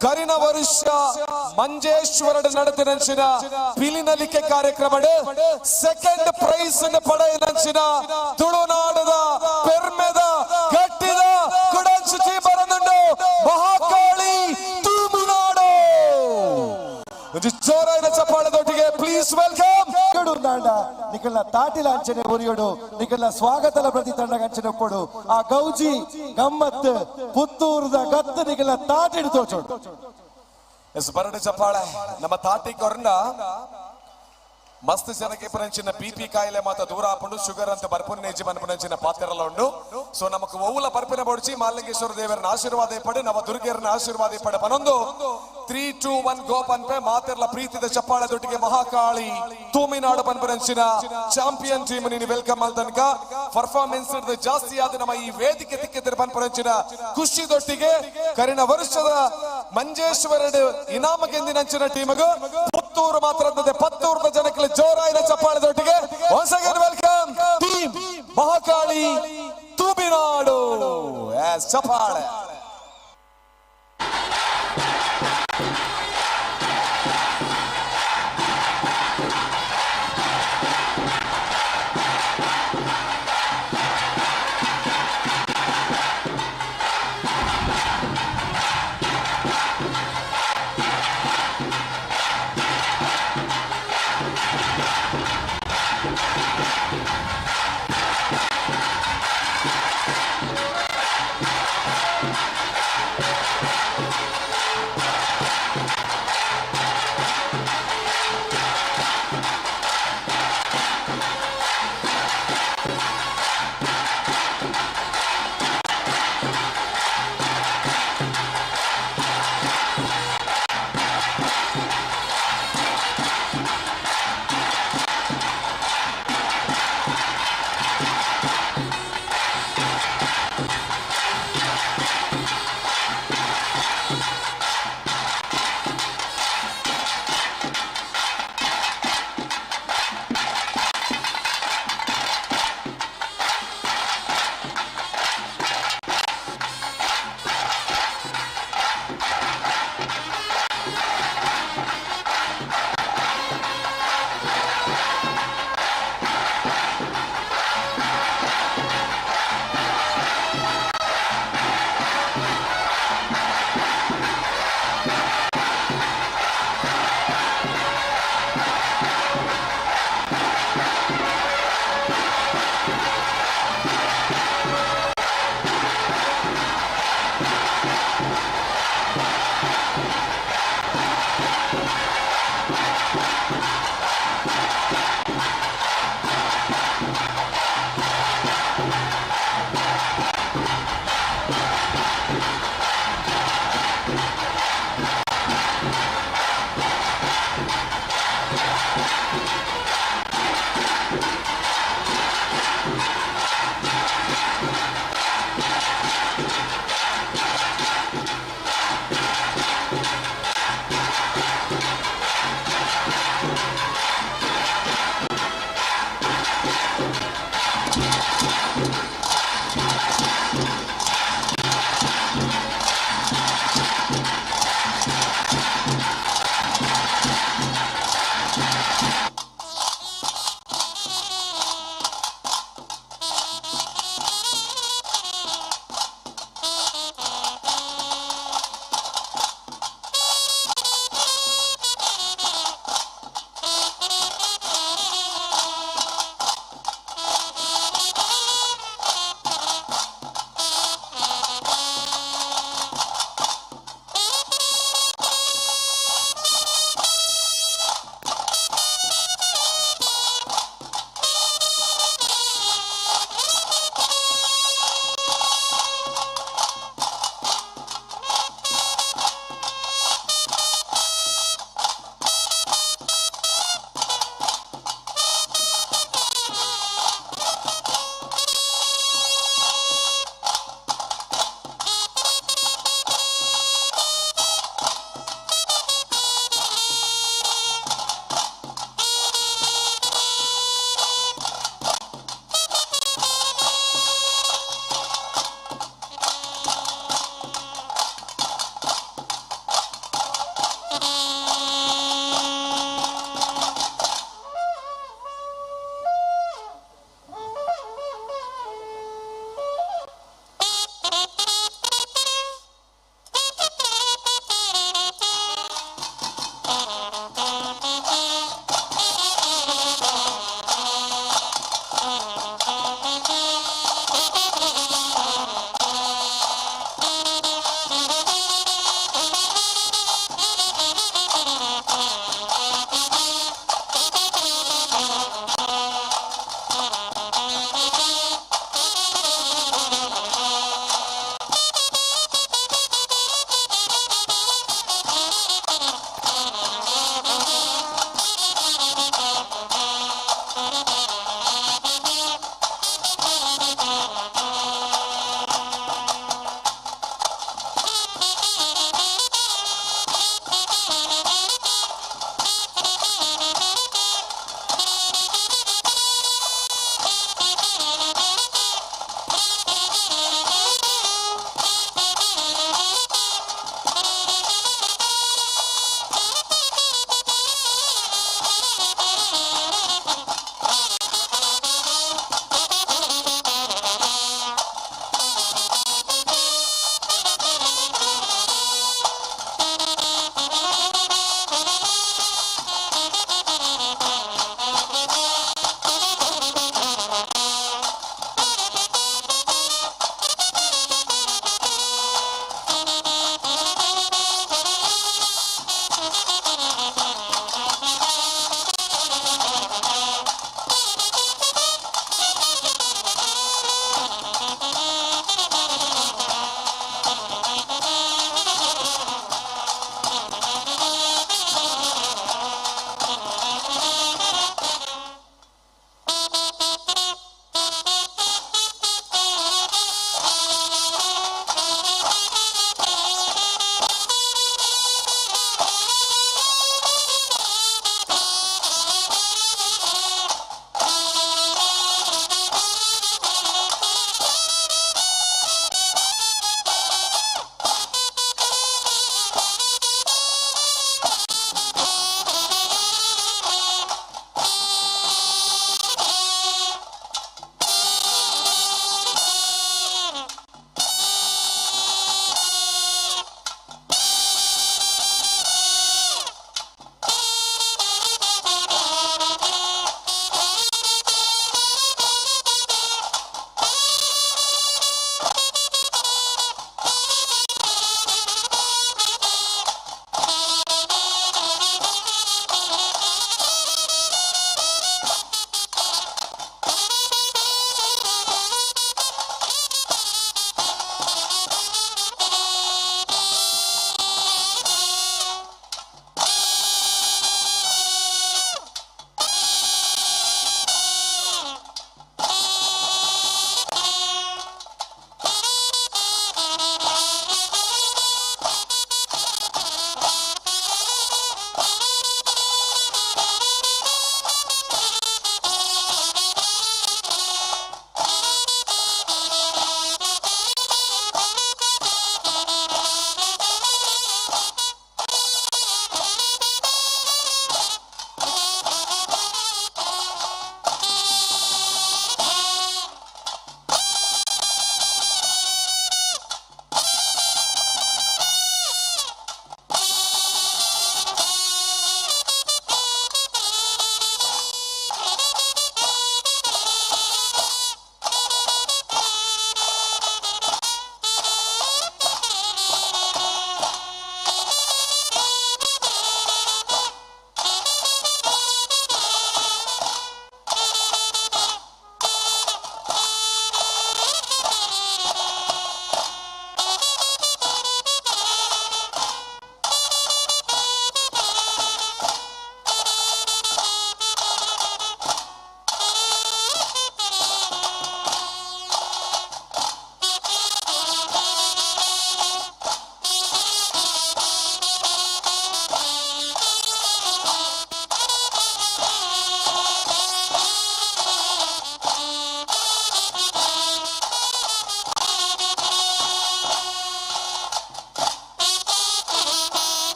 ಕರಿನ ವರ್ಷ ಮಂಜೇಶ್ವರಡ್ ನಡೆದಿನ ಪಿಲಿನಲಿಕೆ ಕಾರ್ಯಕ್ರಮ ಸೆಕೆಂಡ್ ಪ್ರೈಸ್ ಪಡೆಯನಂಚಿನ ತುಳುನಾಡದ ಪೆರ್ಮೆದ ಗಟ್ಟಿದ ಕುಡಂಚಿ ಬರನುಂಡು ಮಹಾಕಾಳಿ ತೂಮಿನಾಡು ಜೋರಾದ ಚಪ್ಪಾಳದೊಟ್ಟಿಗೆ ಪ್ಲೀಸ್ ವೆಲ್ಕಮ್ ನಿಖಲ್ನ ತಾಟಿಲ ಅಂಚನೆ ಒರಿಯೋಡು ನಿಖಲ್ನ ಸ್ವಾಗತಲ ಪ್ರತಿ ತಂಡ ಅಂಚನೆ ಕೊಡು ಆ ಗೌಜಿ ಗಮ್ಮತ್ ಪುತ್ತೂರದ ಗತ್ತು ನಿಖಲ್ನ ತಾಟಿಡು ತೋಚೋಡು ಎಸ್ ಬರಡು ಚಪ್ಪಾಳೆ ನಮ್ಮ ತಾಟಿ ಕೊರಂಡ ಮಸ್ತ್ ಜನಕ್ಕೆ ಪರಂಚಿನ ಬಿಪಿ ಕಾಯಿಲೆ ಮಾತ ದೂರ ಆಪುಂಡು ಶುಗರ್ ಅಂತ ಬರ್ಪುನ ನೇಜಿ ಮನ್ಪುನಂಚಿನ ಪಾತ್ರೆಲ್ಲ ಉಂಡು ಸೊ ನಮಕ್ ಒವ್ವುಲ ಬರ್ಪಿನ ಬೊಡ್ಚಿ ಮಾಲಿಂಗೇಶ್ವರ ದೇವರನ ಆಶೀರ್ವಾದ ಪಡೆ ನವ ದುರ್ಗೆಯರನ ಆಶೀರ್ವಾದ ಪಡೆ ಪನೊಂದು 3, 2, 1 ಗೋ ಪನ್ಪೆ ಮಾತೆರ್ಲ ಪ್ರೀತಿದ ಚಪ್ಪಾಳದೊಟ್ಟಿಗೆ ಮಹಾಕಾಳಿ ತೂಮಿನಾಡು ಪನ್ಪುನಂಚಿನ ಚಾಂಪಿಯನ್ ಟೀಮ್ ನೀನು ವೆಲ್ಕಮ್ ಅಲ್ತನಕ ಪರ್ಫಾರ್ಮೆನ್ಸ್ ಜಾಸ್ತಿ ಆದ ನಮ್ಮ ಈ ವೇದಿಕೆ ತಿಕ್ಕಿದ್ರ ಪನ್ಪುನಂಚಿನ ಖುಷಿದೊಟ್ಟಿಗೆ ಕರಿನ ವರ್ಷದ ಮಂಜೇಶ್ವರಡ್ ಇನಾಮ ಗೆಂದಿನಂಚಿನ ಟೀಮಗು ಪುತ್ತೂರು ಮಾತ್ರ ಪತ್ತೂರದ ಜನಕ್ಕೆ ಜೋರಾದ ಚಪ್ಪಾಳದೊಟ್ಟಿಗೆ once again welcome team Mahakali ತೂಮಿನಾಡು ಎಸ್ ಚಪ್ಪಾಳೆ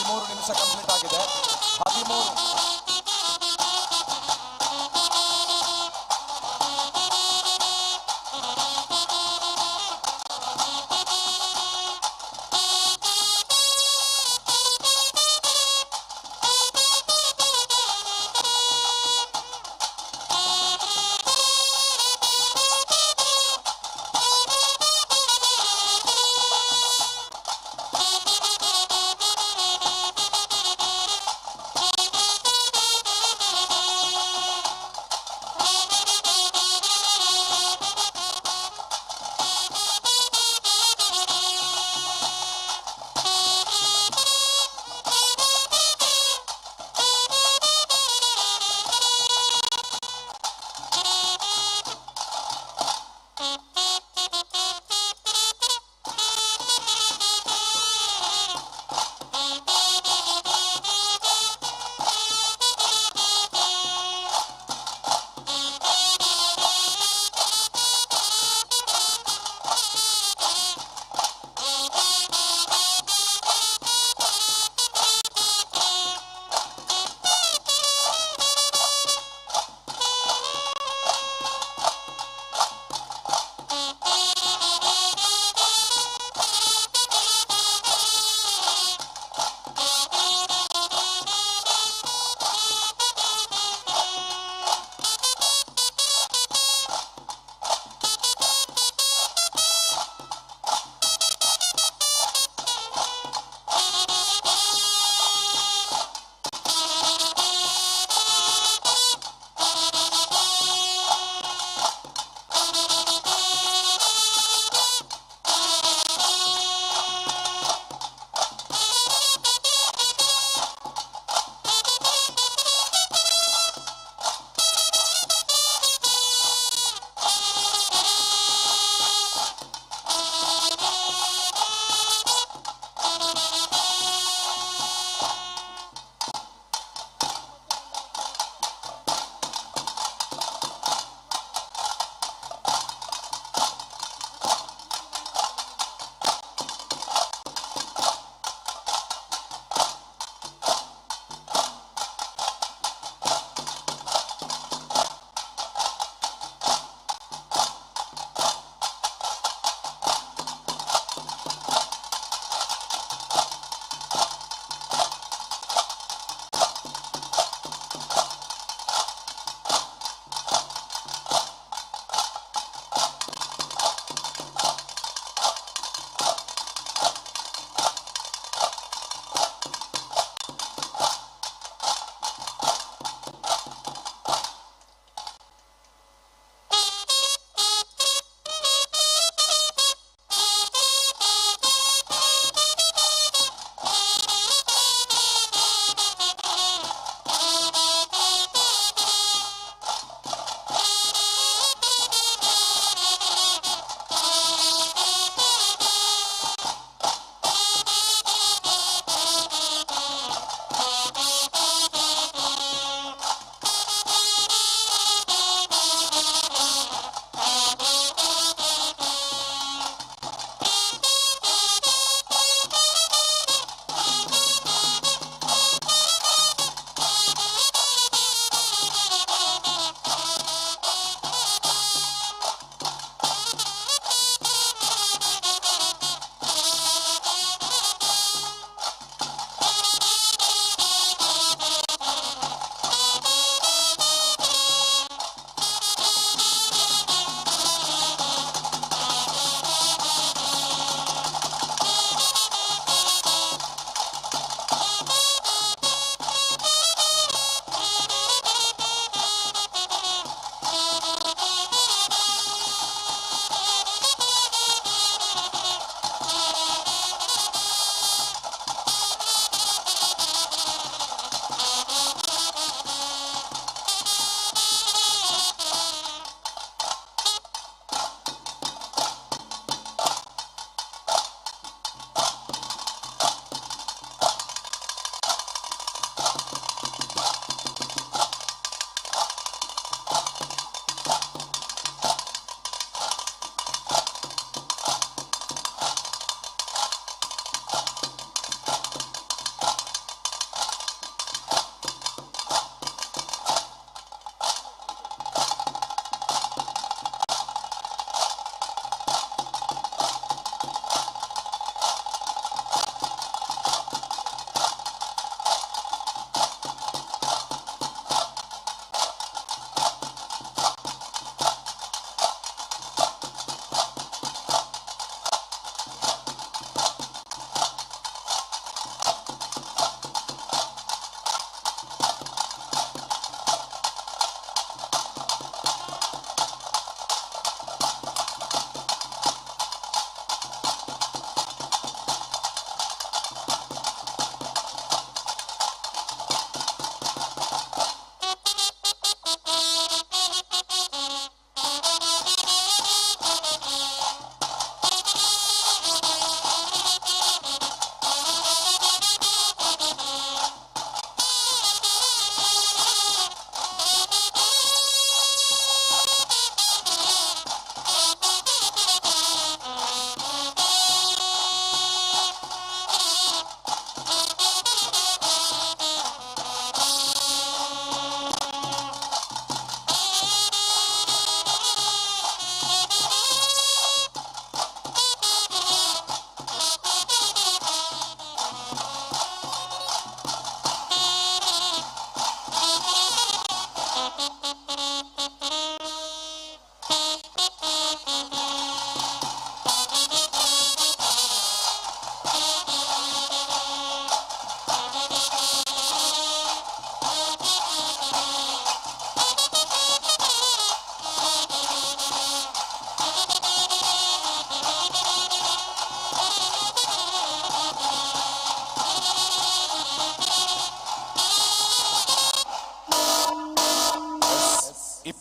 13 ನಿಮಿಷ ಕಂಪ್ಲೀಟ್ ಆಗಿದೆ. 13 13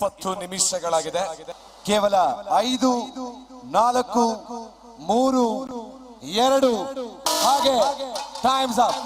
20 ನಿಮಿಷಗಳಾಗಿದೆ. ಕೇವಲ 5, 4, 3, 2 ಹಾಗೆ ಟೈಮ್ಸ್ ಅಪ್.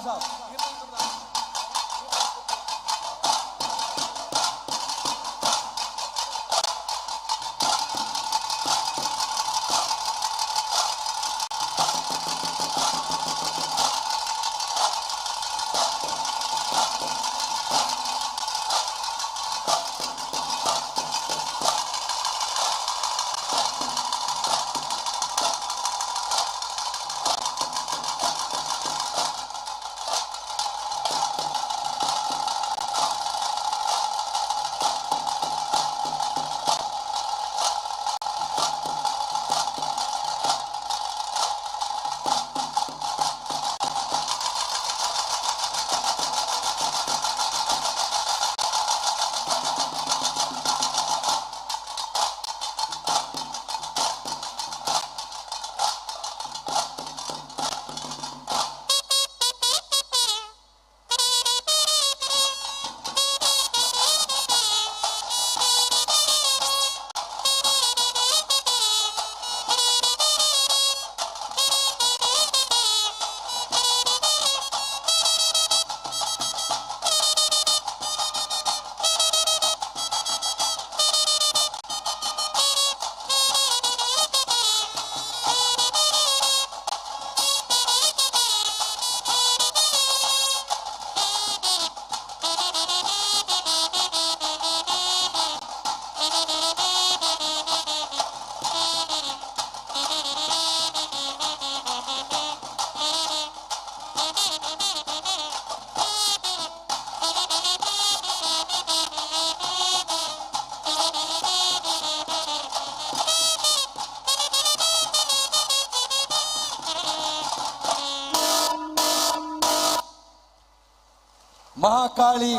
ಮಹಾಕಾಳಿ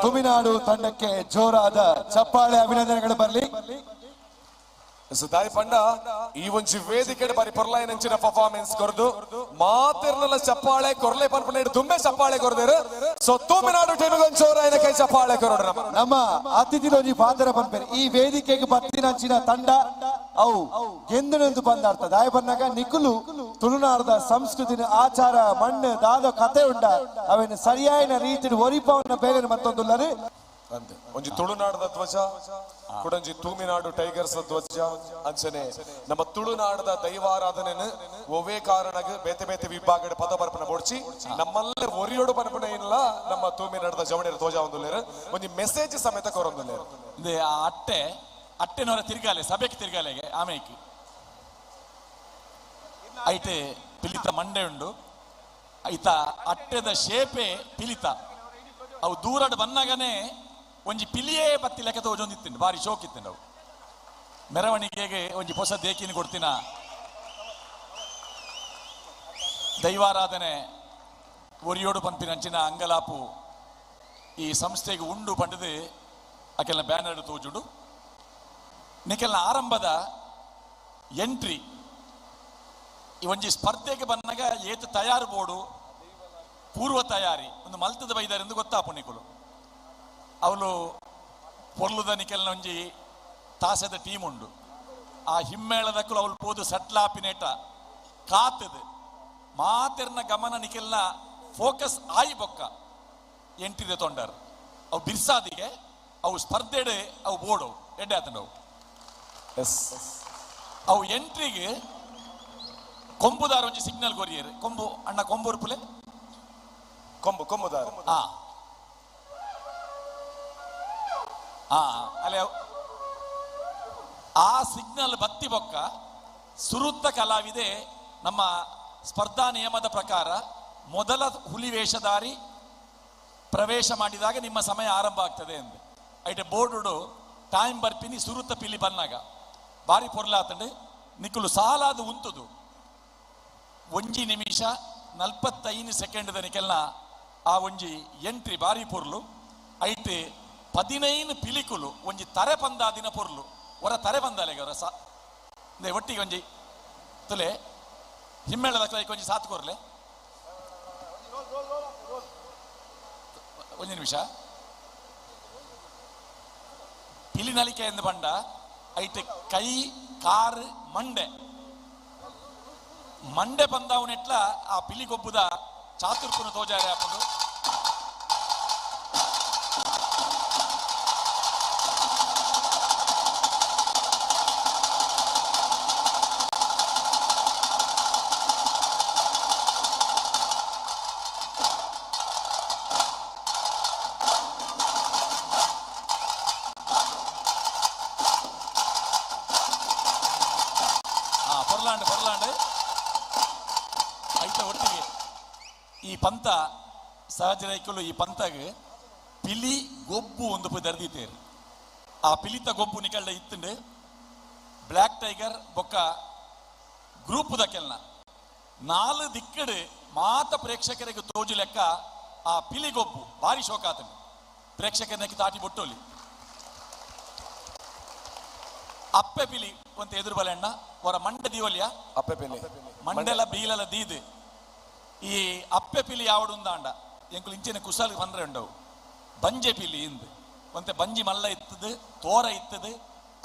ತುಮಿನಾಡು ತಂಡಕ್ಕೆ ಜೋರಾದ ಚಪ್ಪಾಳೆ ಅಭಿನಂದನೆಗಳು ಬರಲಿ. ದಾಯಿ ಪಂಡ ಈ ಒಂಜಿ ವೇದಿಕೆ ಬಾರಿ ಪೊರ್ಲಾಯನಂಚಿನ ಪರ್ಫಾರ್ಮೆನ್ಸ್ ಕೊರ್ದು ಮಾತಿರ್ನಲ್ಲ ಚಪ್ಪಾಳೆ ಕೊರ್ಲೆ ಪನ್ಪನೆ ದುಂಬೆ ಚಪ್ಪಾಳೆ ಕೊರ್ದೇರು. ಸೊ ತುಮಿನಾಡು ಟೀಮಿಗೊಂದು ಜೋರಾಯನ ಕೈ ಚಪ್ಪಾಳೆ ಕೊರೋಡು ನಮ್ಮ ಅತಿಥಿಲೊಂಜಿ ಬಾಂದರ ಪನ್ಪೇರು ಈ ವೇದಿಕೆಗೆ ಬತ್ತಿನಂಚಿನ ತಂಡ ಅವು ಗೆಂದನೆಂದು ಬಂದಾಡ್ತ ದಾಯ ಬಂದಾಗ ನಿಖುಲು ತುಳುನಾಡದ ಸಂಸ್ಕೃತಿನ ಆಚಾರ ಮಣ್ಣು ದಾದ ಕತೆ ಉಂಡ ಅವೇನು ಸರಿಯಾದ ರೀತಿ ಒರಿಪವನ್ನ ಬೇಗನೆ ಮತ್ತೊಂದುಲ್ಲರು ಅಂತೆ ಒಂಜಿ ತುಳುನಾಡದ ಧ್ವಜ ಕುಡಂಜಿ ತೂಮಿನಾಡು ಟೈಗರ್ಸ್ ಧ್ವಜ ಅಂಚನೆ ನಮ್ಮ ತುಳುನಾಡದ ದೈವಾರಾಧನೆನು ಒವೇ ಕಾರಣಗ ಬೇತೆ ಬೇತೆ ವಿಭಾಗದ ಪದಪರ್ಪಣ ಬೋಡ್ಚಿ ನಮ್ಮಲ್ಲೇ ಒರಿಯೋಡು ಪನ್ಪಣ ಏನಿಲ್ಲ ನಮ್ಮ ತೂಮಿನಾಡದ ಜವಣಿರ ಧ್ವಜ ಒಂದುಲ್ಲೇರು ಒಂಜಿ ಮೆಸೇಜ್ ಸಮೇತ ಕೊರೊಂದುಲ್ಲೇರು. ಇಂದೆ ಆ ಅಟ್ಟೆನವರ ತಿರ್ಗಾಲೆ ಸಭೆಗೆ ತಿರ್ಗಾಲೆಗೆ ಆಮೇಲೆ ಐತೆ ಪಿಲಿತ ಮಂಡೆ ಉಂಡು ಐತ ಅಟ್ಟೆದ ಶೇಪೆ ಪಿಲಿತ ಅವು ದೂರಡ್ ಬನ್ನಾಗನೆ ಒಂಜಿ ಪಿಲಿಯೇ ಬತ್ತಿ ಲೆಕ್ಕ ತೋಜೊಂದಿತ್ತಿಂಡು ಬಾರಿ ಶೋಕಿತ್ತಿಂಡು ಅವು ಮೆರವಣಿಗೆಗೆ ಒಂಜಿ ಹೊಸ ದೇಕಿನ ಕೊಡ್ತಿನ ದೈವಾರಾಧನೆ ಒರಿಯೋಡು ಪಂಪಿನಂಚಿನ ಅಂಗಲಾಪು ಈ ಸಂಸ್ಥೆಗೆ ಉಂಡು ಪಂಡದು ಅಕೆಲ್ಲ ಬ್ಯಾನರ್ ತೋಜುಂಡು ನಿಕೆಲ್ಲ ಆರಂಭದ ಎಂಟ್ರಿ ಈ ಒಂಜಿ ಸ್ಪರ್ಧೆಗೆ ಬಂದಾಗ ಏತು ತಯಾರು ಬೋಡು ಪೂರ್ವ ತಯಾರಿ ಒಂದು ಮಲ್ತದ ಬೈದಾರೆಂದು ಗೊತ್ತಾಪುಣಿಕುಲು ಅವಳು ಪೊರ್ಲುದ ನಿಕೆಲ್ನ ಒಂಜಿ ತಾಸದ ಟೀಮ್ ಉಂಡು ಆ ಹಿಮ್ಮೇಳದಕ್ಕೂ ಅವಳು ಪೋದು ಸಟ್ಲಾಪಿನೇಟ ಕಾತದು ಮಾತೆರ್ನ ಗಮನ ನಿಕೆಲ್ನ ಫೋಕಸ್ ಆಯಿ ಬೊಕ್ಕ ಎಂಟ್ರಿದೆ ತೊಂಡರ್ ಅವು ಬಿರ್ಸಾದಿಗೆ ಅವು ಸ್ಪರ್ಧೆಡೆ ಅವು ಬೋಡು ಎಡ್ಡೆ ಆತಂಡವು ಅವು ಎಂಟ್ರಿಗೆ ಕೊಂಬುದಾರ ಒಂಜಿ ಸಿಗ್ನಲ್ ಕೊರಿಯರ್ ಕೊಂಬು ಅಣ್ಣ ಕೊಂಬು ಉರ್ಪುಲೆ ಕೊಂಬುದಾರ ಅಲ್ಲೇ ಆ ಸಿಗ್ನಲ್ ಬತ್ತಿ ಬೊಕ್ಕ ಸುರುತ್ತ ಕಲಾವಿದೆ ನಮ್ಮ ಸ್ಪರ್ಧಾ ನಿಯಮದ ಪ್ರಕಾರ ಮೊದಲ ಹುಲಿ ವೇಷಧಾರಿ ಪ್ರವೇಶ ಮಾಡಿದಾಗ ನಿಮ್ಮ ಸಮಯ ಆರಂಭ ಆಗ್ತದೆ ಎಂದು ಐಟೆ ಬೋರ್ಡು ಟೈಮ್ ಬರ್ಪಿನಿ ಸುರುತ್ತ ಪಿಲಿ ಬನ್ನಾಗ ಬಾರಿ ಪೊರ್ಲಾತಂಡು ನಿಕ್ಕಲು ಸಾಲಾದ ಉಂತುದು 1 ನಿಮಿಷ 45 ಸೆಕೆಂಡ್ ನಿಕೆಲ್ನ ಆ ಒಂಜಿ ಎಂಟ್ರಿ ಬಾರಿ ಪೊರ್ಲು ಐಟ್ 15 ಪಿಲಿಕುಲು ಒಂಜಿ ತರೆ ಪಂದಾದಿನ ಪೊರ್ಲು ಹೊರ ತರೆ ಪಂದಾಲೆಗೆ ಅವರ ಒಟ್ಟಿಗೆ ಒಂಜಿ ತುಲೆ ಹಿಮ್ಮೇಳದ ಒಂಜಿ ಸಾತ್ ಕೊರ್ಲೆ 1 ನಿಮಿಷ ಪಿಲಿ ನಲಿಕೆ ಎಂದು ಬಂಡ ಐಟ್ ಕೈ ಕಾರು ಮಂಡೆ ಬಂದವನೆಟ್ಲ ಆ ಪಿಲಿ ಗೊಬ್ಬುದ ಚಾತುರ್ಪುನ ತೋಜಾರೆ ಹಾಕೊಂಡು ಪೊರ್ಲಾಂಡ್ ಐತ ಒಟ್ಟಿಗೆ ಈ ಪಂತ ಸಹಜರೈಕಲು ಈ ಪಂತಗೆ ಪಿಲಿ ಗೊಬ್ಬು ಒಂದು ದರ್ದಿತೇರು ಆ ಪಿಲಿತ ಗೊಬ್ಬು ನಿಕಲ್ಡ ಇತ್ತಂಡು ಬ್ಲ್ಯಾಕ್ ಟೈಗರ್ ಬೊಕ್ಕ ಗ್ರೂಪ್ ದಕ್ಕೆಲ್ನ 4 ದಿಕ್ಕಡು ಮಾತ ಪ್ರೇಕ್ಷಕರಿಗೆ ತೋಜು ಲೆಕ್ಕ ಆ ಪಿಲಿ ಗೊಬ್ಬು ಭಾರಿ ಶೋಕಾತನು ಪ್ರೇಕ್ಷಕರಕ್ಕೆ ತಾಟಿ ಬೊಟ್ಟೋಲಿ ಅಪ್ಪೆ ಪಿಲಿ ಒಂತ ಎದುರು ಬಲೆಣ್ಣ ಅವರ ಮಂಡೆ ದೀವಲ್ಯ ಅಪ್ಪೆ ಪಿಲಿ ಮಂಡೆಲ ಬೀಲಲ ದೀದು ಈ ಅಪ್ಪೆ ಪಿಲಿ ಯಾವಡುಂದಾಂಡ ಎಂಕುಲು ಇಂಚಿನ ಕುಸಲ್ ಬಂದ್ರೆ ಉಂಡವು ಬಂಜೆ ಪಿಲಿ ಇಂದು ಒಂತೆ ಬಂಜಿ ಮಲ್ಲ ಇತ್ತದು ತೋರ ಇತ್ತದು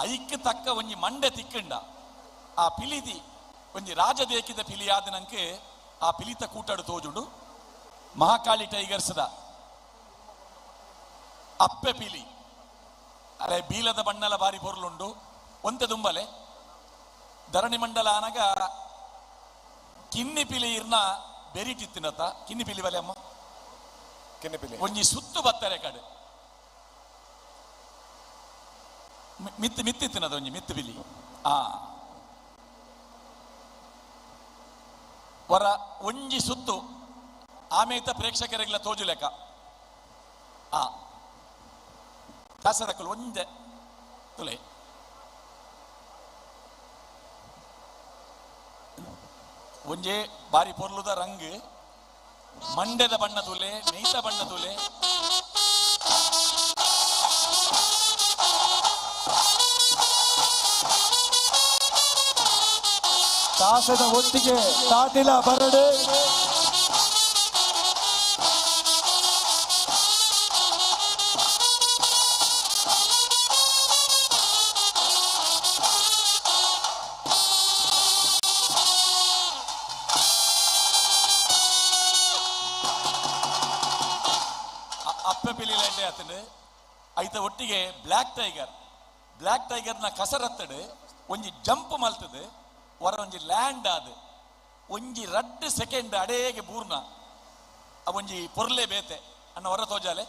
ಐಕ್ ತಕ್ಕ ಒಂಜಿ ಮಂಡೆ ತಿಕ್ಕಂಡ ಆ ಪಿಲಿದಿ ಒಂಜಿ ರಾಜದೇಕಿದ ಪಿಲಿ ಆದ ನಂಗೆ ಆ ಪಿಲಿತ ಕೂಟಾಡು ತೋಜುಂಡು ಮಹಾಕಾಳಿ ಟೈಗರ್ಸ್ದ ಅಪ್ಪೆ ಪಿಲಿ ಅರೆ ಬೀಲದ ಬಣ್ಣಲ ಬಾರಿ ಪೊರ್ಲುಂಡು ಒಂತೆ ದುಂಬಲೆ ಧರಣಿ ಮಂಡಲ ಆನಗ ಕಿನ್ನಿ ಪಿಲಿ ಇರ್ನ ಬೆರಿಟಿತ್ತಿನತ ಕಿನ್ನಿ ಪಿಲಿ ಬಲೆ ಅಮ್ಮ ಕಿನ್ನಿ ಪಿಲಿ ಒಂಜಿ ಸುತ್ತು ಬತ್ತರೆ ಕಡೆ ಮಿತ್ತಿತ್ತಿನದ ಒಂಜಿ ಮಿತ್ತು ಪಿಲಿ ವರ ಒಂಜಿ ಸುತ್ತು ಆಮೇತ ಪ್ರೇಕ್ಷಕರಿಗೆಲ್ಲ ತೋಜು ಲೆಕ್ಕ ಕಾಸರಕ್ಕಲು ಒಂಜೆ ತುಲೆ ಒಂಜೆ ಬಾರಿ ಪೊರ್ಲುದ ರಂಗ್ ಮಂಡೆದ ಬಣ್ಣ ತುಲೆ ನೈತ ಬಣ್ಣ ತುಲೆ ತಾಸದ ಒಟ್ಟಿಗೆ ತಾಟಿಲ ಬರಡೆ ಅಪ್ಪೆ ಪಿಲಿಲ ಎಡ್ಡೆ ಆತಂಡು ಐತ ಒಟ್ಟಿಗೆ ಬ್ಲ್ಯಾಕ್ ಟೈಗರ್ನ ಕಸರತ್ತಡು ಒಂಜಿ ಜಂಪ್ ಮಲ್ತದು ವರ ಒಂಜಿ ಲ್ಯಾಂಡ್ ಆದ್ ಒಂಜಿ 2 ಸೆಕೆಂಡ್ ಅಡೇಗೆ ಬೂರ್ನ ಒಂಜಿ ಪೊರ್ಲೆ ಬೇತೆ ಅನ್ನ ಹೊರ ತೋಜಾಲೆ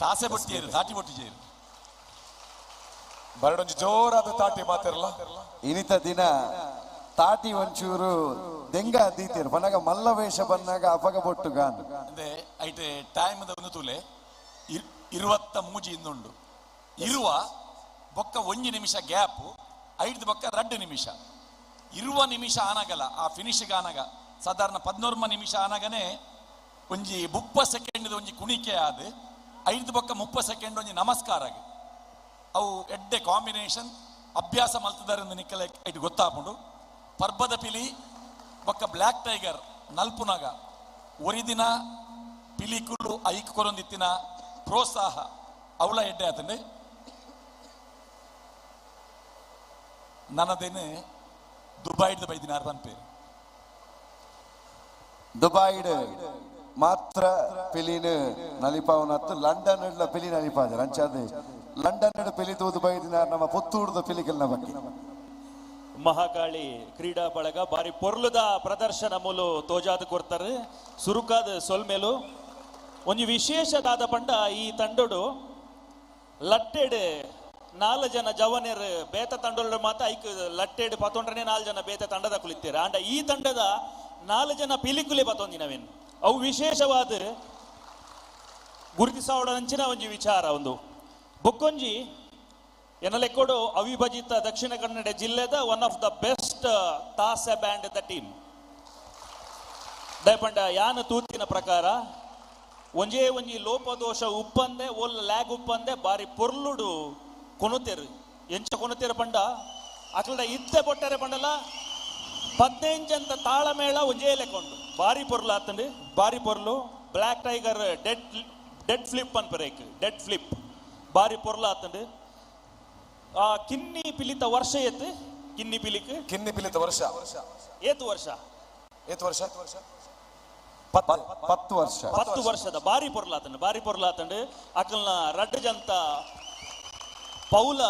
ತಾಸೆ ಬೊಟ್ಟಿಯರು ತಾಟಿ ಬೊಟ್ಟಿಜೇರು ಬರಡೊಂಜಿ ಜೋರಾದ ತಾಟಿ ಮಾತಿರಲ್ಲ ಇನಿತ ದಿನ ತಾಟಿ ಒಂಚೂರು ದೆಂಗ ದೀತಿರು ಪನಗ ಮಲ್ಲ ವೇಷ ಬನ್ನಾಗ ಅಪಗ ಬೊಟ್ಟು ಗಾನ್ ಅಂದ್ರೆ ಐಟೆ ಟೈಮ್ ಒಂದು ತುಲೆ 23 ಇಂದುಂಡು ಇರುವ ಬೊಕ್ಕ 1 ನಿಮಿಷ ಗ್ಯಾಪ್ 5 ಬೊಕ್ಕ 2 ನಿಮಿಷ ಇರುವ ನಿಮಿಷ ಆನಗಲ ಆ ಫಿನಿಶಿಗೆ ಆನಗ ಸಾಧಾರಣ 14 ನಿಮಿಷ ಆನಗನೆ ಒಂಜಿ 30 ಸೆಕೆಂಡ್ ಒಂಜಿ ಕುಣಿಕೆ ಆದ 5 ಬೊಕ್ಕ 30 ಸೆಕೆಂಡ್ ಒಂಜಿ ನಮಸ್ಕಾರ ಅವು ಎಡ್ಡೆ ಕಾಂಬಿನೇಷನ್ ಅಭ್ಯಾಸ ಮಲ್ತದಾರೆ ನಿಕ್ಕಲ ಇಟ್ಟು ಗೊತ್ತಾಪುಂಡು ಪರ್ಬದ ಪಿಲಿ ಬೊಕ್ಕ ಬ್ಲ್ಯಾಕ್ ಟೈಗರ್ ನಲ್ಪುನಗ ಒರಿದಿನ ಪಿಲಿಕುಲು ಐಕ್ ಕೊರೊಂದಿತ್ತಿನ ಪ್ರೋತ್ಸಾಹ ಅವಳ ಎಡ್ಡೆ ಆತಂಡೆ ನನ್ನದೇನು ದುಬೈಡ್ ಬೈದಿನಾರು ಬಂದ್ಪೇರು ದುಬೈಡ್ ಮಾತ್ರ ಪಿಲಿನ ನಲಿಪಾವನತ್ತು ಲಂಡನ್ ಪಿಲಿ ನಲಿಪಾದ ಅಂಚಾದ ಲಂಡನ್ ಪಿಲಿ ತೂದು ಬೈದಿನ ನಮ್ಮ ಪುತ್ತೂರ್ದ ಪಿಲಿಕಲ್ನ ಬಗ್ಗೆ ಮಹಾಕಾಳಿ ಕ್ರೀಡಾ ಬಳಗ ಬಾರಿ ಪೊರ್ಲುದ ಪ್ರದರ್ಶನ ಮೂಲು ತೋಜಾದ ಕೊಡ್ತಾರೆ ಸುರುಕಾದ ಸೊಲ್ಮೇಲು ಒಂದು ವಿಶೇಷದಾದ ಪಂಡ ಈ ತಂಡಡು ಲಟ್ಟೆಡ್ 4 ಜನ ಜವನಿಯರು ಬೇತ ತಂಡೋಡು ಮಾತ್ರ ಐಕ್ ಲಟ್ಟೆಡ್ 11 4 ಜನ ಬೇತ ತಂಡದ ಕುಳಿತೀರ ಅಂಡ ಈ ತಂಡದ 4 ಜನ ಪಿಲಿಕುಲೆ ಬತ್ತೊಂದಿನವೇನು ಅವು ವಿಶೇಷವಾದ ಗುರುತಿಸೋಡಂಚಿನ ಒಂಜಿ ವಿಚಾರ ಒಂದು ಬೊಕ್ಕೊಂಜಿ ಎನ್ನಲೆಕ್ಕೋಡು ಅವಿಭಜಿತ ದಕ್ಷಿಣ ಕನ್ನಡ ಜಿಲ್ಲೆದ ಒನ್ ಆಫ್ ದ ಬೆಸ್ಟ್ ತಾಸೆ ಬ್ಯಾಂಡ್ ದ ಟೀಮ್ ದಯಪಂಡ ಯಾನ ತೂತಿನ ಪ್ರಕಾರ ಒಂಜೇ ಒಂಜಿ ಲೋಪದೋಷ ಉಪ್ಪಂದೆ ಒಲ್ಲ ಲ್ಯಾಗ್ ಉಪ್ಪಂದೆ ಬಾರಿ ಪೊರ್ಲುಡು ಕೊನುತೆರು ಎಂಚ ಕೊನುತೆರು ಪಂಡ ಅಕ್ಲಡ ಇತ್ತೆ ಪೊಟ್ಟರೆ ಪಂಡಲ 15 ಅಂತ ತಾಳಮೇಳ ಒಂಜೇ ಲೆಕ್ಕೊಂಡು ಬಾರಿ ಪೊರ್ಲು ಆತಂಡು ಬಾರಿ ಪೊರ್ಲು ಬ್ಲ್ಯಾಕ್ ಟೈಗರ್ ಡೆಡ್ ಫ್ಲಿಪ್ ಅನ್ಪರೇಕ್ ಡೆಡ್ ಫ್ಲಿಪ್ ಬಾರಿ ಪೊರ್ಲು ಆತಂಡು ಆ ಕಿನ್ನಿ ಪಿಲಿತ ವರ್ಷ ಎತ್ತು ಕಿನ್ನಿ ಪಿಲಿತ ವರ್ಷ ಏತು ವರ್ಷ 10 ವರ್ಷ 10 ವರ್ಷದ ಬಾರಿ ಪೊರ್ಲಾತಂಡು ಅಕಲ್ನ ರಡ್ಡ್ ಜಂತ ಪೌಲ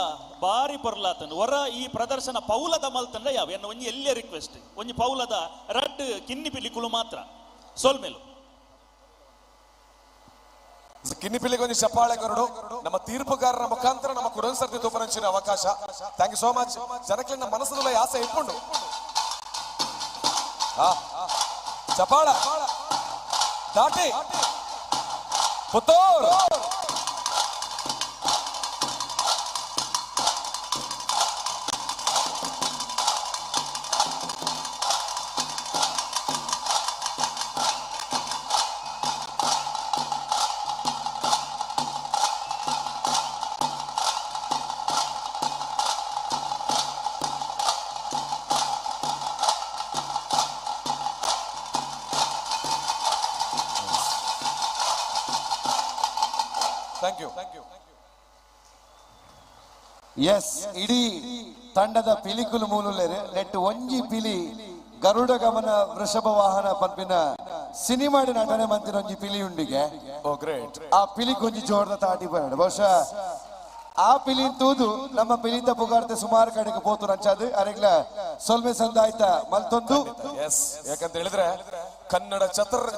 ಬಾರಿ ಪೊರ್ಲಾತಂಡು ಹೊರ ಈ ಪ್ರದರ್ಶನ ಪೌಲದ ಮಲ್ತಂಡ ಯಾವ ಎನ್ನ ಒಂಜಿ ಎಲ್ಲೇ ರಿಕ್ವೆಸ್ಟ್ ಒಂಜಿ ಪೌಲದ ರಡ್ಡ್ ಕಿನ್ನಿ ಪಿಲಿಕುಲು ಮಾತ್ರ ಸೋಲ್ಮೇಲು ಕಿನ್ನಿ ಪಿಲಿಗೆ ಒಂದು ಚಪ್ಪಾಳೆ ಕೊರಡು ನಮ್ಮ ತೀರ್ಪುಗಾರರ ಮುಖಾಂತರ ನಮ್ಮ ಕುಡನ್ಸರ್ತಿ ತೂಪನಂಚಿನ ಅವಕಾಶ ಥ್ಯಾಂಕ್ ಯು ಸೋ ಮಚ್ ಜನಕ್ಕೆ ನಮ್ಮ ಮನಸ್ಸಲ್ಲ ಆಸೆ ಇಟ್ಕೊಂಡು ಚಪ್ಪಾಳ ದಾಟಿ ಪುತ್ತೂರು ಥ್ಯಾಂಕ್ ಯು ಎಸ್ ಇಡೀ ತಂಡದ ಪಿಲಿಕುಲು ಮೂಲುಲೆರೆ ನೆಟ್ಟು ಒಂಜಿ ಪಿಲಿ ಗರುಡ ಗಮನ ವೃಷಭ ವಾಹನ ಪಂಪಿನ ಸಿನಿಮಾಡಿ ನಟನೆ ಮಂತಿನ ಒಂಜಿ ಪಿಲಿ ಉಂಡಿಗೆ ಓ ಗ್ರೇಟ್ ಆ ಪಿಲಿ ಕೊಂಜಿ ಜೋರ್ದ ತಾಟಿ ಬರೋಣ ಬಹುಶಃ ಆ ಪಿಲಿನ್ ತೂದು ನಮ್ಮ ಪಿಲಿಂದ ಪುಗಾರ್ತೆ ಸುಮಾರು ಕಡೆಗೆ ಪೋತು ರಂಚಾದು ಅರೆಗ್ಲ ಸೊಲ್ಮೆ ಸಂದಾಯ್ತ ಮಲ್ತೊಂದು ಎಸ್ ಯಾಕಂತ ಹೇಳಿದ್ರೆ ಕನ್ನಡ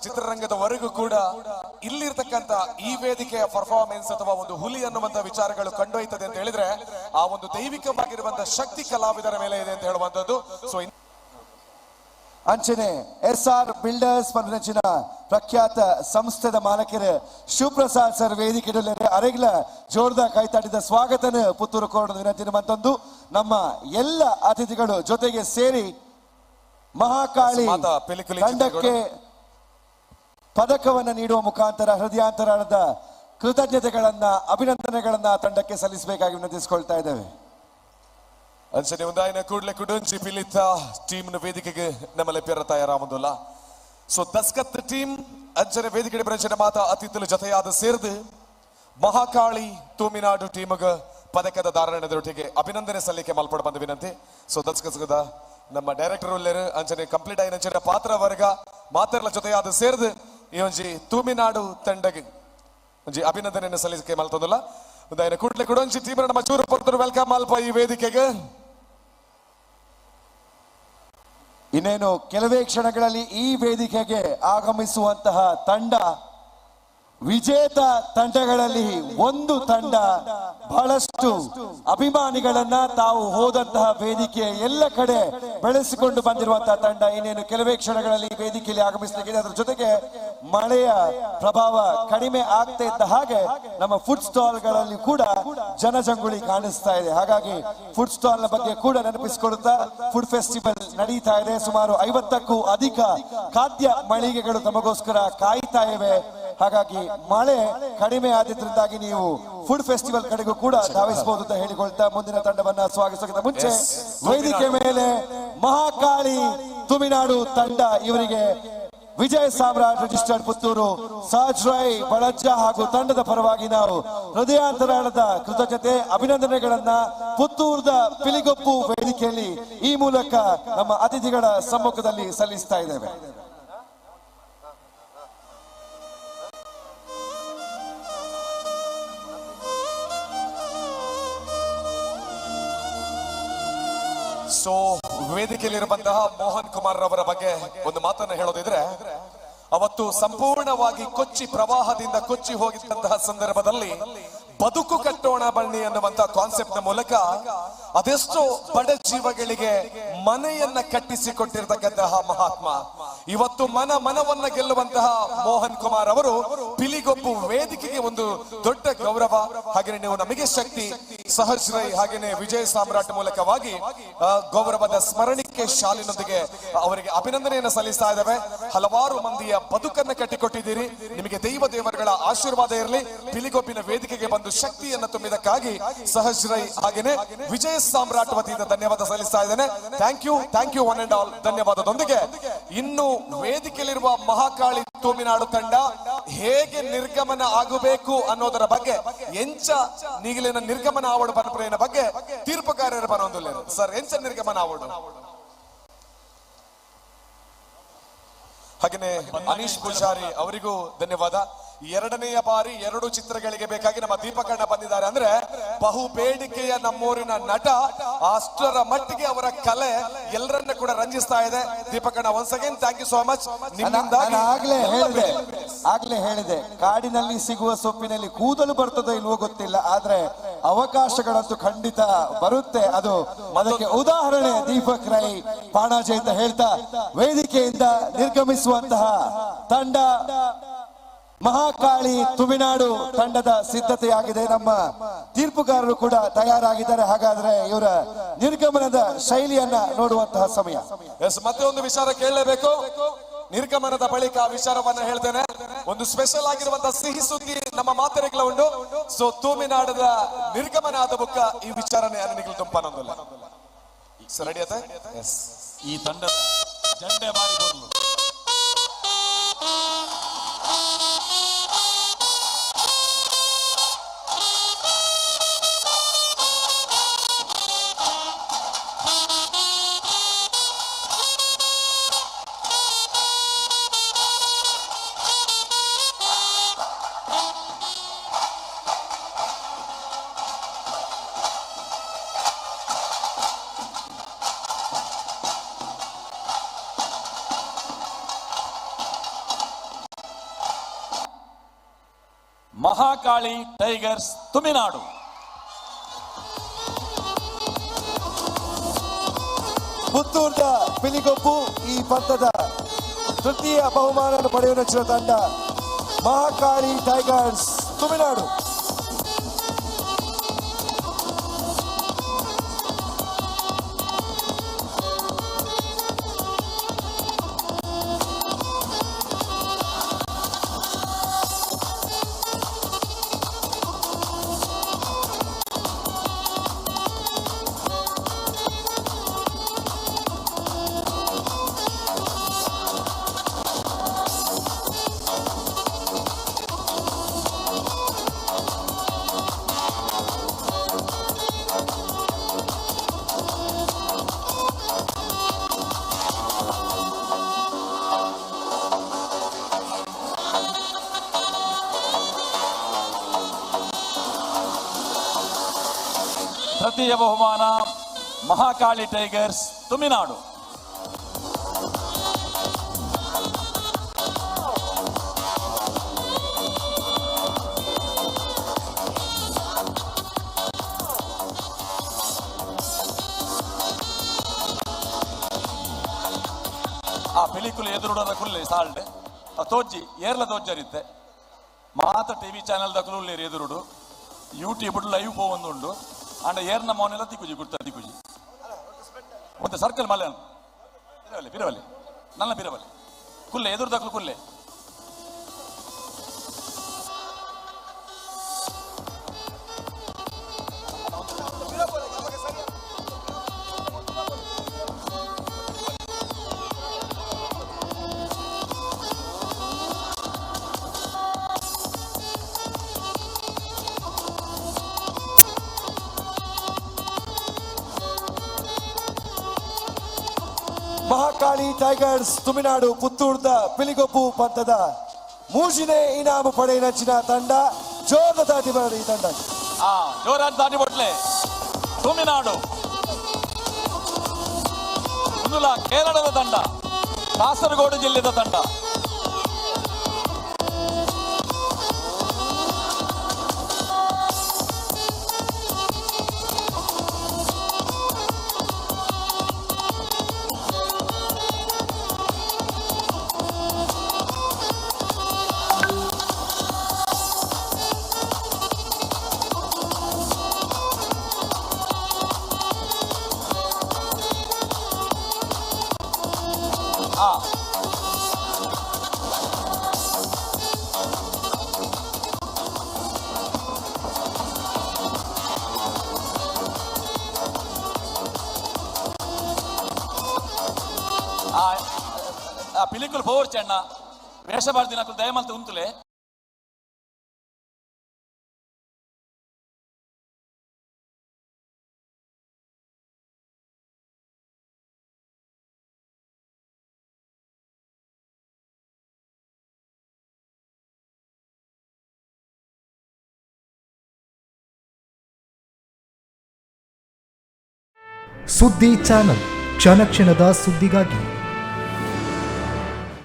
ಚಿತ್ರರಂಗದವರೆಗೂ ಕೂಡ ಇಲ್ಲಿರ್ತಕ್ಕಂತ ಈ ವೇದಿಕೆಯ ಪರ್ಫಾರ್ಮೆನ್ಸ್ ಅಥವಾ ಒಂದು ಹುಲಿ ಅನ್ನುವಂತ ವಿಚಾರಗಳು ಕಂಡೊಯ್ತದೆ ಅಂತ ಹೇಳಿದ್ರೆ ಆ ಒಂದು ದೈವಿಕವಾಗಿರುವಂತಹ ಶಕ್ತಿ ಕಲಾವಿದರ ಮೇಲೆ ಇದೆ ಅಂತ ಹೇಳುವಂತದ್ದು ಸೊ ಅಂಚನೆ SR ಬಿಲ್ಡರ್ಸ್ ಪಂಪಿನ ಪ್ರಖ್ಯಾತ ಸಂಸ್ಥೆದ ಮಾಲಕರು ಶಿವಪ್ರಸಾದ್ ಸರ್ ವೇದಿಕೆ ಅರೆಗ್ಲ ಜೋರ್ದ ಕೈತಾಟಿದ ಸ್ವಾಗತನ ಪುತ್ತೂರು ಕೋರ್ಡ್ ವಿನಂತಿನ ಮತ್ತೊಂದು ನಮ್ಮ ಎಲ್ಲ ಅತಿಥಿಗಳು ಜೊತೆಗೆ ಸೇರಿ ಮಹಾಕಾಳಿ ತಂಡಕ್ಕೆ ಪದಕವನ್ನು ನೀಡುವ ಮುಖಾಂತರ ಹೃದಯಾಂತರಾಳದ ಕೃತಜ್ಞತೆಗಳನ್ನ ಅಭಿನಂದನೆಗಳನ್ನ ತಂಡಕ್ಕೆ ಸಲ್ಲಿಸಬೇಕಾಗಿ ವಿನಂತಿಸಿಕೊಳ್ತಾ ಇದ್ದೇವೆ. ಅಂಚನೆ ಒಂದಾಯಿನ ಕೂಡಲೇ ಕುಡಂಚಿ ಪಿಲಿತ ಟೀಮ್ ವೇದಿಕೆಗೆ ನಮ್ಮಲ್ಲಿ ಪೇರ ತಯಾರಾಮುದಿಲ್ಲ ಸೊ ದಸ್ಕತ್ ಟೀಮ್ ಅಂಚನೆ ವೇದಿಕೆ ಬರಂಚಿನ ಮಾತ ಅತಿಥಿಗಳು ಜೊತೆಯಾದ ಸೇರಿದು ಮಹಾಕಾಳಿ ತೂಮಿನಾಡು ಟೀಮ್ಗ ಪದಕದ ಧಾರಣದೊಟ್ಟಿಗೆ ಅಭಿನಂದನೆ ಸಲ್ಲಿಕೆ ಮಲ್ಪಡ ಬಂದ ವಿನಂತಿ ಸೊ ದಸ್ಕತ್ಗದ ನಮ್ಮ ಡೈರೆಕ್ಟರ್ ಉಲ್ಲೇರು ಅಂಚನೆ ಕಂಪ್ಲೀಟ್ ಆಗಿ ಅಂಚನೆ ಪಾತ್ರ ವರ್ಗ ಮಾತೆರ್ಲ ಜೊತೆಯಾದ ಸೇರಿದು ಈ ಒಂಜಿ ತೂಮಿನಾಡು ತಂಡಗೆ ಒಂಜಿ ಅಭಿನಂದನೆಯನ್ನು ಸಲ್ಲಿಕೆ ಮಲ್ತೊಂದಿಲ್ಲ ಒಂದಾಯಿನ ಕೂಡಲೇ ಕುಡಂಚಿ ಟೀಮ್ ನಮ್ಮ ಚೂರು ಪರ್ತರು ವೆಲ್ಕಮ್ ಅಲ್ಪ ಈ ವೇದಿಕೆಗೆ. ಇನ್ನೇನು ಕೆಲವೇ ಕ್ಷಣಗಳಲ್ಲಿ ಈ ವೇದಿಕೆಗೆ ಆಗಮಿಸುವಂತಹ ತಂಡ ವಿಜೇತ ತಂಡಗಳಲ್ಲಿ ಒಂದು ತಂಡ ಬಹಳಷ್ಟು ಅಭಿಮಾನಿಗಳನ್ನ ತಾವು ಹೋದಂತಹ ವೇದಿಕೆ ಎಲ್ಲ ಕಡೆ ಬೆಳೆಸಿಕೊಂಡು ಬಂದಿರುವಂತಹ ತಂಡ ಇನ್ನೇನು ಕೆಲವೇ ಕ್ಷಣಗಳಲ್ಲಿ ವೇದಿಕೆಯಲ್ಲಿ ಆಗಮಿಸಲಿದೆ. ಅದರ ಜೊತೆಗೆ ಮಳೆಯ ಪ್ರಭಾವ ಕಡಿಮೆ ಆಗ್ತಾ ಇದ್ದ ಹಾಗೆ ನಮ್ಮ ಫುಡ್ ಸ್ಟಾಲ್ ಗಳಲ್ಲಿ ಕೂಡ ಜನಜಂಗುಳಿ ಕಾಣಿಸ್ತಾ ಇದೆ. ಹಾಗಾಗಿ ಫುಡ್ ಸ್ಟಾಲ್ ನ ಬಗ್ಗೆ ಕೂಡ ನೆನಪಿಸಿಕೊಳ್ಳುತ್ತಾ ಫುಡ್ ಫೆಸ್ಟಿವಲ್ ನಡೀತಾ ಇದೆ. ಸುಮಾರು 50ಕ್ಕೂ ಅಧಿಕ ಖಾದ್ಯ ಮಳಿಗೆಗಳು ತಮಗೋಸ್ಕರ ಕಾಯ್ತಾ ಇವೆ. ಹಾಗಾಗಿ ಮಳೆ ಕಡಿಮೆ ಆದ್ರಿಂದಾಗಿ ನೀವು ಫುಡ್ ಫೆಸ್ಟಿವಲ್ ಕಡೆಗೂ ಕೂಡ ಧಾವಿಸಬಹುದು ಅಂತ ಹೇಳಿಕೊಳ್ತಾ ಮುಂದಿನ ತಂಡವನ್ನ ಸ್ವಾಗತಿಸೋಕ್ಕಿಂತ ಮುಂಚೆ ವೇದಿಕೆ ಮೇಲೆ ಮಹಾಕಾಳಿ ತುಮಿನಾಡು ತಂಡ ಇವರಿಗೆ ವಿಜಯ ಸಾಮ್ರಾಟ್ ರಿಜಿಸ್ಟರ್ಡ್ ಪುತ್ತೂರು ಸಾಜ್ ರಾಯ್ ಬಳಜ್ಜ ಹಾಗೂ ತಂಡದ ಪರವಾಗಿ ನಾವು ಹೃದಯಾಂತರಾಳದ ಕೃತಜ್ಞತೆ ಅಭಿನಂದನೆಗಳನ್ನ ಪುತ್ತೂರದ ಪಿಲಿಗೊಪ್ಪು ವೇದಿಕೆಯಲ್ಲಿ ಈ ಮೂಲಕ ನಮ್ಮ ಅತಿಥಿಗಳ ಸಮ್ಮುಖದಲ್ಲಿ ಸಲ್ಲಿಸ್ತಾ ಇದ್ದೇವೆ. ಸೊ ವೇದಿಕೆಯಲ್ಲಿರುವಂತಹ ಮೋಹನ್ ಕುಮಾರ್ ರವರ ಬಗ್ಗೆ ಒಂದು ಮಾತನ್ನ ಹೇಳೋದಿದ್ರೆ ಅವತ್ತು ಸಂಪೂರ್ಣವಾಗಿ ಕೊಚ್ಚಿ ಪ್ರವಾಹದಿಂದ ಕೊಚ್ಚಿ ಹೋಗಿದ್ದಂತಹ ಸಂದರ್ಭದಲ್ಲಿ ಬದುಕು ಕಟ್ಟೋಣ ಬನ್ನಿ ಅನ್ನುವಂತಹ ಕಾನ್ಸೆಪ್ಟ್ ನ ಮೂಲಕ ಅದೆಷ್ಟೋ ಬಡ ಜೀವಗಳಿಗೆ ಮನೆಯನ್ನ ಕಟ್ಟಿಸಿಕೊಟ್ಟಿರ್ತಕ್ಕಂತಹ ಮಹಾತ್ಮ ಇವತ್ತು ಮನವನ್ನ ಗೆಲ್ಲುವಂತಹ ಮೋಹನ್ ಕುಮಾರ್ ಅವರು ಪಿಲಿಗೊಪ್ಪು ವೇದಿಕೆಗೆ ಒಂದು ದೊಡ್ಡ ಗೌರವ. ಹಾಗೆಯೇ ನೀವು ನಮಗೆ ಶಕ್ತಿ ಸಹಜ್ ರೈ ಹಾಗೆಯೇ ವಿಜಯ ಸಾಮ್ರಾಟ್ ಮೂಲಕವಾಗಿ ಗೌರವದ ಸ್ಮರಣಿಕೆ ಶಾಲಿನೊಂದಿಗೆ ಅವರಿಗೆ ಅಭಿನಂದನೆಯನ್ನು ಸಲ್ಲಿಸ್ತಾ ಇದ್ದೇವೆ. ಹಲವಾರು ಮಂದಿಯ ಬದುಕನ್ನ ಕಟ್ಟಿಕೊಟ್ಟಿದ್ದೀರಿ. ನಿಮಗೆ ದೇವರುಗಳ ಆಶೀರ್ವಾದ ಇರಲಿ. ಪಿಲಿಗೊಪ್ಪಿನ ವೇದಿಕೆಗೆ ಬಂದು ಶಕ್ತಿಯನ್ನು ತುಂಬಿದಕ್ಕಾಗಿ ಸಹಜ್ ರೈ ಹಾಗೆಯೇ ವಿಜಯ ಸಾಮ್ರಾಟ್ ವತಿಯಿಂದ ಧನ್ಯವಾದ ಸಲ್ಲಿಸ್ತಾ ಇದ್ದೇನೆ. Thank you one and all. ಧನ್ಯವಾದದೊಂದಿಗೆ ಇನ್ನು ವೇದಿಕೆಯಲ್ಲಿರುವ ಮಹಾಕಾಳಿ ತೂಮಿನಾಡು ತಂಡ ಹೇಗೆ ನಿರ್ಗಮನ ಆಗಬೇಕು ಅನ್ನೋದರ ಬಗ್ಗೆ ಎಂಚ ನೀಗಿಲಿನ ನಿರ್ಗಮನ ಆವಡು ಪರಂಪರೆಯ ಬಗ್ಗೆ ತೀರ್ಪುಗಾರರ ಬರೋದಿಲ್ಲ ಸರ್. ಎಂಚ ನಿರ್ಗಮನ ಆವಡು ಹಾಗೆಯೇ ಅನೀಶ್ ಪೂಜಾರಿ ಅವರಿಗೂ ಧನ್ಯವಾದ. ಎರಡನೆಯ ಬಾರಿ 2 ಚಿತ್ರಗಳಿಗೆ ಬೇಕಾಗಿ ನಮ್ಮ ದೀಪಕಣ್ಣ ಬಂದಿದ್ದಾರೆ. ಅಂದ್ರೆ ಬಹು ಬೇಡಿಕೆಯ ನಮ್ಮೂರಿನ ನಟ, ಅಷ್ಟರ ಮಟ್ಟಿಗೆ ಅವರ ಕಲೆ ಎಲ್ಲರನ್ನ ಕೂಡ ರಂಜಿಸ್ತಾ ಇದೆ. ದೀಪಕಣ್ಣ once again thank you so much. ಆಗ್ಲೇ ಹೇಳಿದೆ ಕಾಡಿನಲ್ಲಿ ಸಿಗುವ ಸೊಪ್ಪಿನಲ್ಲಿ ಕೂದಲು ಬರ್ತದೋ ಇಲ್ವೋ ಗೊತ್ತಿಲ್ಲ, ಆದ್ರೆ ಅವಕಾಶಗಳಂತೂ ಖಂಡಿತ ಬರುತ್ತೆ. ಅದು ಅದಕ್ಕೆ ಉದಾಹರಣೆ ದೀಪಕ್ ರೈ ಪಾಣಾಜೆ ಅಂತ ಹೇಳ್ತಾ ವೇದಿಕೆಯಿಂದ ನಿರ್ಗಮಿಸುವಂತಹ ತಂಡ ಮಹಾಕಾಳಿ ತುಮಿನಾಡು ತಂಡದ ಸಿದ್ಧತೆಯಾಗಿದೆ. ನಮ್ಮ ತೀರ್ಪುಗಾರರು ಕೂಡ ತಯಾರಾಗಿದ್ದಾರೆ. ಹಾಗಾದ್ರೆ ಇವರ ನಿರ್ಗಮನದ ಶೈಲಿಯನ್ನ ನೋಡುವಂತಹ ಸಮಯ. ಮತ್ತೆ ಒಂದು ವಿಚಾರ ಕೇಳಲೇಬೇಕು. ನಿರ್ಗಮನದ ಬಳಿಕ ಆ ವಿಚಾರವನ್ನ ಹೇಳ್ತೇನೆ. ಒಂದು ಸ್ಪೆಷಲ್ ಆಗಿರುವಂತಹ ಸಿಹಿ ಸುದ್ದಿ ನಮ್ಮ ಮಾತರಿಗಳ ಉಂಟು. ಸೊ ತೂಮಿನಾಡದ ನಿರ್ಗಮನ ಆದ ಬುಕ್ಕ ಈ ವಿಚಾರನೆ ನನಗೆ ತುಂಬಾನೊಂದಿಲ್ಲ. ರೆಡಿಯತೆ ಈ ತಂಡದ ಜಂಡೆ ಬಾರಿ ಬರಲು ಮಹಾಕಾಳಿ ಟೈಗರ್ಸ್ ತುಮಿನಾಡು. ಪುತ್ತೂರ್ದ ಪಿಲಿಗೊಪ್ಪು ಈ ಪಂಥದ ತೃತೀಯ ಬಹುಮಾನ ಪಡೆಯುವ ತಂಡ ಮಹಾಕಾಳಿ ಟೈಗರ್ಸ್ ತುಮಿನಾಡು. ತೃತೀಯ ಬಹುಮಾನ ಮಹಾಕಾಳಿ ಟೈಗರ್ಸ್ ತುಮಿನಾಡು. ಆ ಪೆಲಿಕುಲು ಎದುರುಡದ ಕುಲ್ಲೆ ಸಾಲ್ಟ್ ತೋಜಿ ಏರ್ಲ ತೋಜರಿತ್ತೆ ಮಾತ ಟಿವಿ ಚಾನೆಲ್ ದಕ್ಕಲು ಎದುರುಡು ಯೂಟ್ಯೂಬ್ ಲೈವ್ ಪೋವೊಂದುಂಡು ಅಂಡ ಏರ್ನ ಮೌನೆಲ್ಲ ತಿಕ್ಕುಜಿ ಗುರ್ತ ತಿಕ್ಕುಜಿ ಒಂದು ಸರ್ಕಲ್ ಮಲೆ ಪಿರವಲ್ಲಿ ನನ್ನ ಪಿರವಲ್ಲಿ ಕುಲ್ಲೆ ಎದುರು ದಕ್ಕಲು ಕುಲ್ಲೆ ಮಹಾಕಾಳಿ ಟೈಗರ್ಸ್ ತುಮಿನಾಡು ಪುತ್ತೂರ್ದ ಪಿಲಿಗೊಪ್ಪು ಪಂಥದ ಮೂಜಿನೇ ಇನಾಮು ಪಡೆಯಿನ ತಂಡ ಜೋರದ ದಾಟಿ ಬರೋದು ಈ ತಂಡ ಜೋರಾದ ದಾಟಿ ಬಟ್ಲೆ ತುಮಿನಾಡು ಕೇರಳದ ತಂಡ ಕಾಸರಗೋಡು ಜಿಲ್ಲೆದ ತಂಡ ಆ ಪಿಲಿಕುಲು ಪೋರ್ಚಿ ಅಣ್ಣ ವೇಷ ಬಾರ್ದಿನ ದಯಮಲ್ತ ಉಂತುಲೆ. ಸುದ್ದಿ ಚಾನಲ್ ಕ್ಷಣ ಕ್ಷಣದ ಸುದ್ದಿಗಾಗಿ